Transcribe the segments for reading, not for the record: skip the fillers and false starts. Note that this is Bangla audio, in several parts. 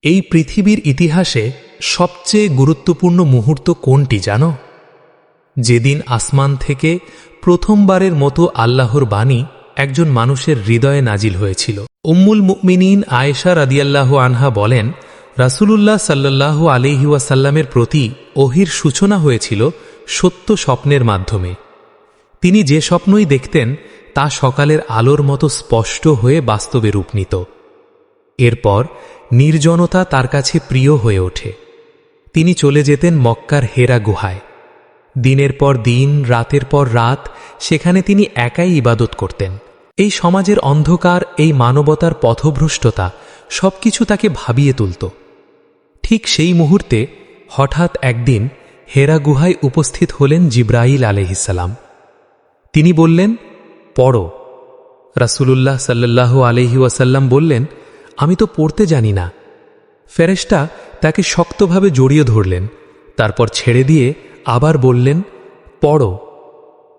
এই পৃথিবীর ইতিহাসে সবচেয়ে গুরুত্বপূর্ণ মুহূর্ত কোনটি জানো? যেদিন আসমান থেকে প্রথমবারের মতো আল্লাহর বাণী একজন মানুষের হৃদয়ে নাজিল হয়েছিল। উম্মুল মুমিনিন আয়েশা রাদিয়াল্লাহু আনহা বলেন, রাসূলুল্লাহ সাল্লাল্লাহু আলাইহি ওয়াসাল্লামের প্রতি ওহীর সূচনা হয়েছিল সত্য স্বপ্নের মাধ্যমে। তিনি যে স্বপ্নই দেখতেন তা সকালের আলোর মতো স্পষ্ট হয়ে বাস্তবে রূপ নিত। এরপর নির্জনতা তার কাছে প্রিয় হয়ে ওঠে। তিনি চলে যেতেন মক্কার হেরা গুহায়। দিনের পর দিন, রাতের পর রাত সেখানে তিনি একাই ইবাদত করতেন। এই সমাজের অন্ধকার, এই মানবতার পথভ্রষ্টতা সবকিছু তাকে ভাবিয়ে তুলত। ঠিক সেই মুহূর্তে হঠাৎ একদিন হেরা গুহায় উপস্থিত হলেন জিবরাইল আলাইহিসসালাম। তিনি বললেন, পড়ো। রাসূলুল্লাহ সাল্লাল্লাহু আলাইহি ওয়াসাল্লাম বললেন, আমি তো পড়তে জানি না। ফেরেশতা তাকে শক্তভাবে জড়িয়ে ধরলেন, তারপর ছেড়ে দিয়ে আবার বললেন, পড়ো।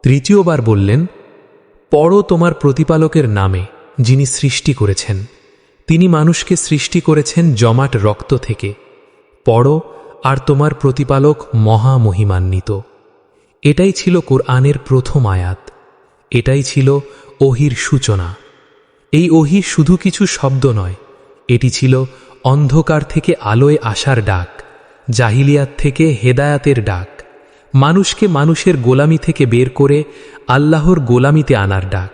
তৃতীয়বার বললেন, পড়ো তোমার প্রতিপালকের নামে, যিনি সৃষ্টি করেছেন। তিনি মানুষকে সৃষ্টি করেছেন জমাট রক্ত থেকে। পড়ো, আর তোমার প্রতিপালক মহামহিমান্বিত। এটাই ছিল কোরআনের প্রথম আয়াত। এটাই ছিল ওহীর সূচনা। এই ওহী শুধু কিছু শব্দ নয়, এটি ছিল অন্ধকার থেকে আলোয় আসার ডাক, জাহিলিয়াত থেকে হেদায়াতের ডাক, মানুষকে মানুষের গোলামি থেকে বের করে আল্লাহর গোলামিতে আনার ডাক।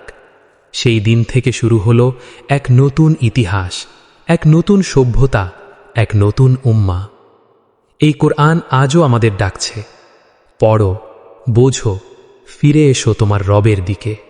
সেই দিন থেকে শুরু হল এক নতুন ইতিহাস, এক নতুন সভ্যতা, এক নতুন উম্মাহ। এই কোরআন আজও আমাদের ডাকছে, পড়ো, বোঝো, ফিরে এসো তোমার রবের দিকে।